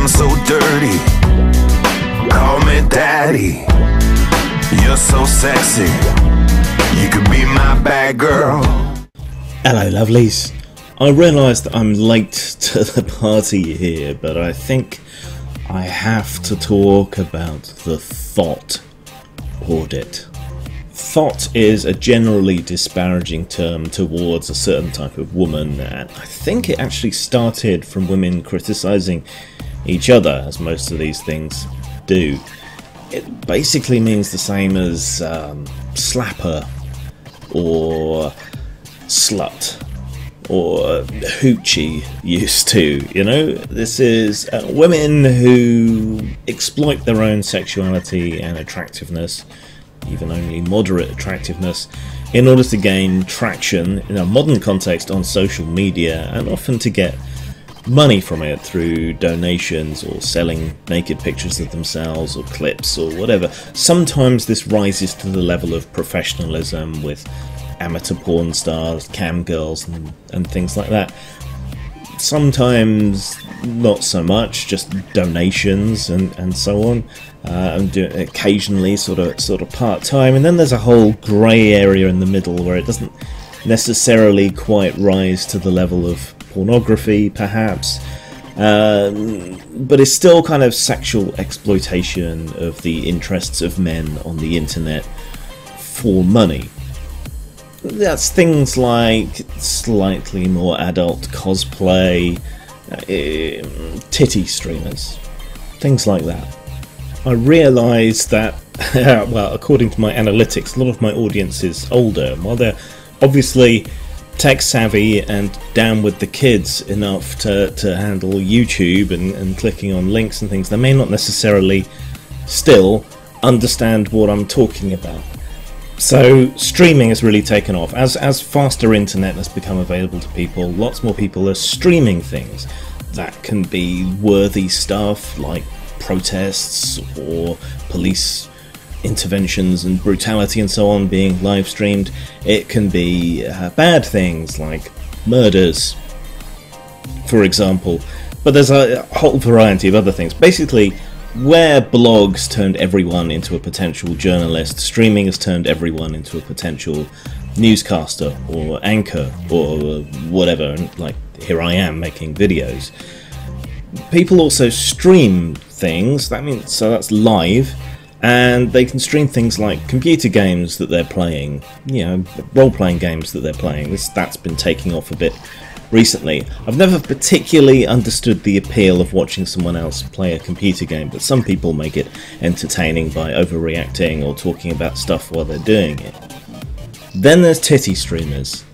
I'm so dirty. Call me daddy. You're so sexy. You could be my bad girl. Hello lovelies. I realise that I'm late to the party here, but I think I have to talk about the Thot Audit. Thot is a generally disparaging term towards a certain type of woman, and I think it actually started from women criticising each other, as most of these things do. It basically means the same as slapper or slut or hoochie used to, you know. This is women who exploit their own sexuality and attractiveness, even only moderate attractiveness, in order to gain traction in a modern context on social media, and often to get money from it through donations or selling naked pictures of themselves or clips or whatever. Sometimes this rises to the level of professionalism with amateur porn stars, cam girls and things like that. Sometimes not so much, just donations and so on, and do it occasionally sort of part-time. And then there's a whole grey area in the middle where it doesn't necessarily quite rise to the level of pornography perhaps, but it's still kind of sexual exploitation of the interests of men on the internet for money. That's things like slightly more adult cosplay, titty-streamers, things like that. I realise that, well, according to my analytics, a lot of my audience is older. While they're obviously tech savvy and down with the kids enough to handle YouTube and clicking on links and things, they may not necessarily still understand what I'm talking about. So streaming has really taken off. As faster internet has become available to people, lots more people are streaming things. That can be worthy stuff like protests or police interventions and brutality and so on being live streamed. It can be bad things like murders, for example, but there's a whole variety of other things. Basically, where blogs turned everyone into a potential journalist, streaming has turned everyone into a potential newscaster or anchor or whatever, and like here I am making videos. People also stream things, that means, so that's live, and they can stream things like computer games that they're playing, you know, role-playing games that they're playing. That's been taking off a bit recently. I've never particularly understood the appeal of watching someone else play a computer game, but some people make it entertaining by overreacting or talking about stuff while they're doing it. Then there's titty streamers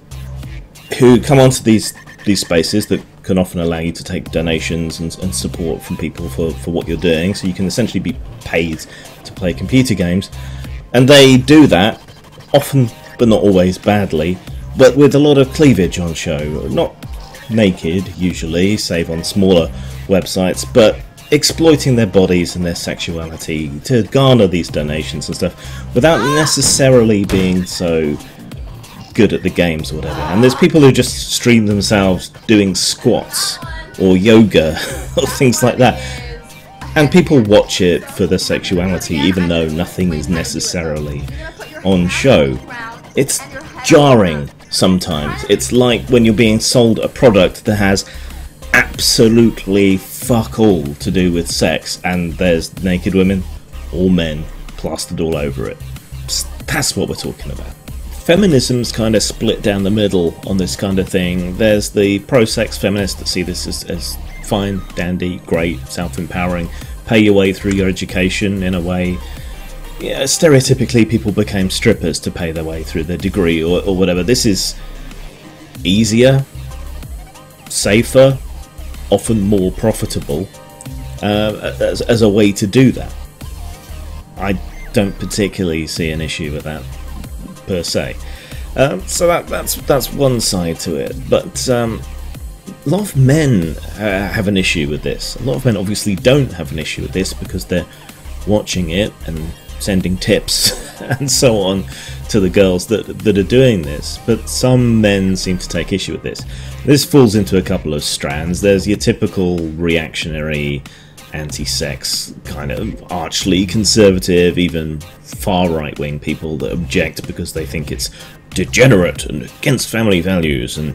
who come onto these spaces that can often allow you to take donations and support from people for what you're doing, so you can essentially be paid to play computer games, and they do that often but not always badly, but with a lot of cleavage on show. Not naked usually, save on smaller websites, but exploiting their bodies and their sexuality to garner these donations and stuff without necessarily being so good at the games or whatever. And there's people who just stream themselves doing squats or yoga or things like that, and people watch it for the sexuality even though nothing is necessarily on show. It's jarring sometimes. It's like when you're being sold a product that has absolutely fuck all to do with sex, and there's naked women or men plastered all over it. That's what we're talking about. Feminism's kind of split down the middle on this kind of thing. There's the pro-sex feminists that see this as fine, dandy, great, self-empowering, pay your way through your education in a way. Yeah, stereotypically people became strippers to pay their way through their degree or whatever. This is easier, safer, often more profitable as a way to do that. I don't particularly see an issue with that per se. So that's one side to it, but a lot of men have an issue with this. A lot of men obviously don't have an issue with this because they're watching it and sending tips and so on to the girls that are doing this, but some men seem to take issue with this. This falls into a couple of strands. There's your typical reactionary anti-sex, kind of archly conservative, even far right-wing people that object because they think it's degenerate and against family values and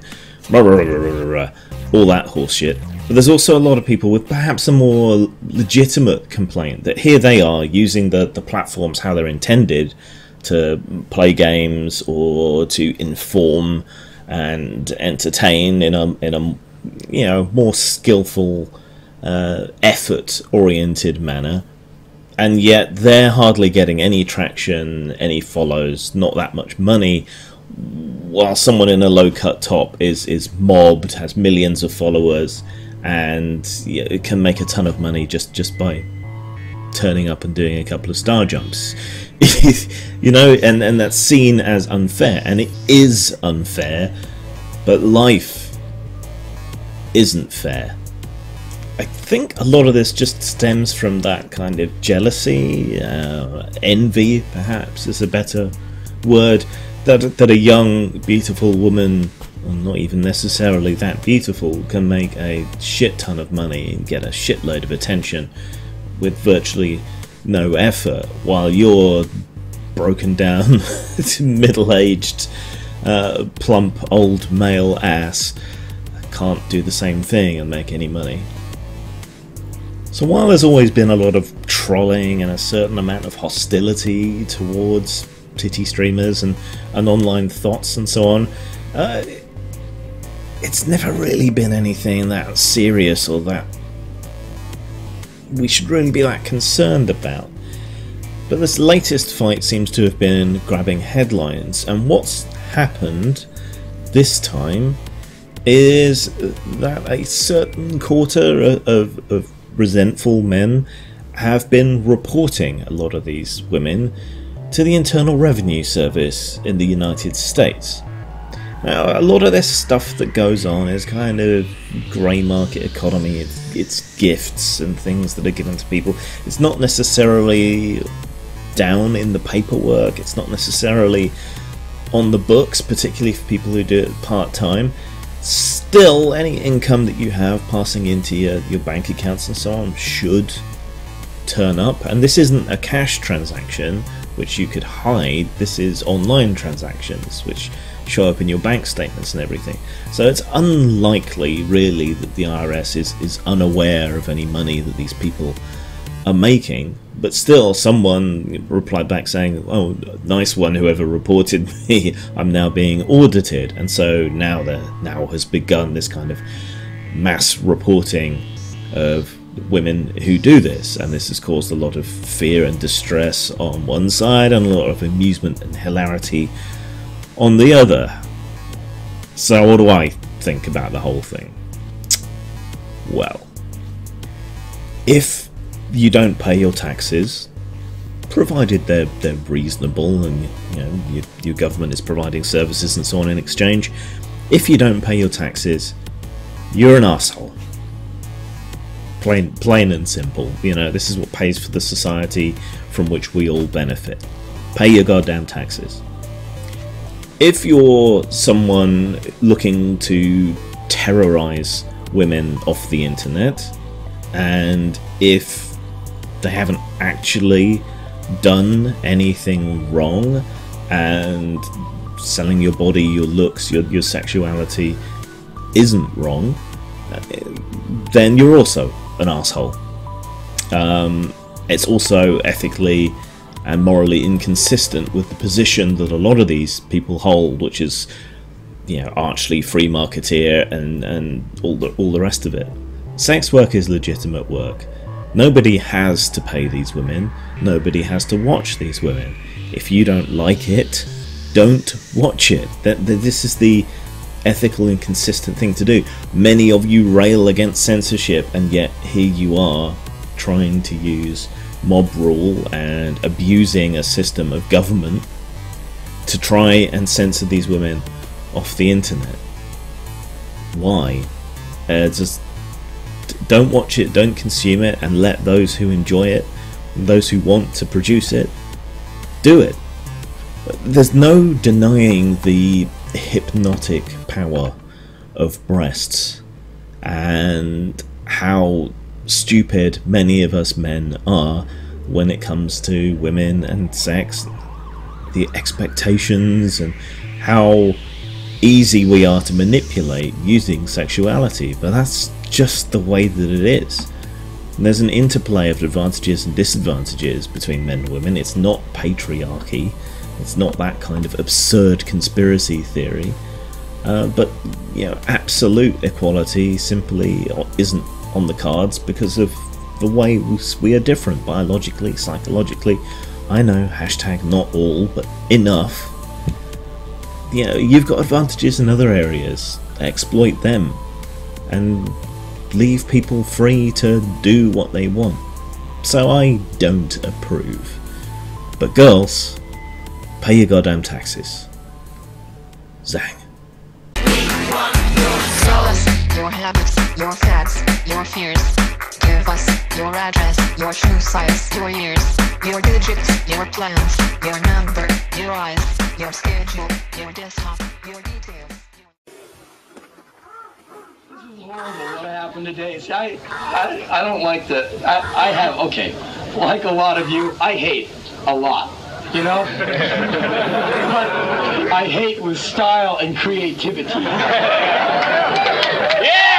blah, blah, blah, blah, blah, all that horse shit. But there's also a lot of people with perhaps a more legitimate complaint that here they are using the platforms how they're intended to play games or to inform and entertain in a more skillful, effort-oriented manner, and yet they're hardly getting any traction, any follows, not that much money, while someone in a low-cut top is mobbed, has millions of followers, and can make a ton of money just by turning up and doing a couple of star jumps. And that's seen as unfair, and it is unfair, but life isn't fair. I think a lot of this just stems from that kind of jealousy, envy perhaps is a better word, that a young beautiful woman, or not even necessarily that beautiful, can make a shit ton of money and get a shitload of attention with virtually no effort, while you're broken down middle-aged plump old male ass can't do the same thing and make any money. So while there's always been a lot of trolling and a certain amount of hostility towards titty streamers and online thots and so on, it's never really been anything that serious or that we should really be that concerned about. But this latest fight seems to have been grabbing headlines, and what's happened this time is that a certain quarter of resentful men have been reporting a lot of these women to the Internal Revenue Service in the United States. Now, a lot of this stuff that goes on is kind of grey market economy. It's gifts and things that are given to people. It's not necessarily down in the paperwork. It's not necessarily on the books, particularly for people who do it part-time. Still, any income that you have passing into your bank accounts and so on should turn up. And this isn't a cash transaction, which you could hide. This is online transactions, which show up in your bank statements and everything. So it's unlikely, really, that the IRS is unaware of any money that these people are making. But still, someone replied back saying, "Oh, nice one, whoever reported me. I'm now being audited." And so now has begun this kind of mass reporting of women who do this, and this has caused a lot of fear and distress on one side and a lot of amusement and hilarity on the other. So what do I think about the whole thing? Well, if you don't pay your taxes, provided they're reasonable and your government is providing services and so on in exchange, if you don't pay your taxes, you're an asshole. Plain and simple. This is what pays for the society from which we all benefit. Pay your goddamn taxes. If you're someone looking to terrorize women off the internet, and if they haven't actually done anything wrong, and selling your body, your looks, your sexuality isn't wrong, then you're also an asshole. It's also ethically and morally inconsistent with the position that a lot of these people hold, which is, archly free marketeer and all the rest of it. Sex work is legitimate work. Nobody has to pay these women. Nobody has to watch these women. If you don't like it, don't watch it. This is the ethical and consistent thing to do. Many of you rail against censorship, and yet here you are trying to use mob rule and abusing a system of government to try and censor these women off the internet. Why? Just don't watch it, don't consume it, and let those who enjoy it, those who want to produce it, do it. There's no denying the hypnotic power of breasts and how stupid many of us men are when it comes to women and sex, the expectations and how easy we are to manipulate using sexuality. But that's just the way that it is. And there's an interplay of advantages and disadvantages between men and women. It's not patriarchy. It's not that kind of absurd conspiracy theory. But absolute equality simply isn't on the cards because of the way we are different biologically, psychologically. I know, hashtag not all, but enough. You've got advantages in other areas. Exploit them and leave people free to do what they want. So I don't approve. But girls, pay your goddamn taxes. Zang. Tell us your habits, your fads, your fears. Give us your address, your shoe size, your years, your digits, your plans, your number, your eyes, your schedule, your desktop, your details. Horrible what happened today. See, I don't like the, I have, okay, like a lot of you, I hate a lot, you know? But I hate with style and creativity. Yeah!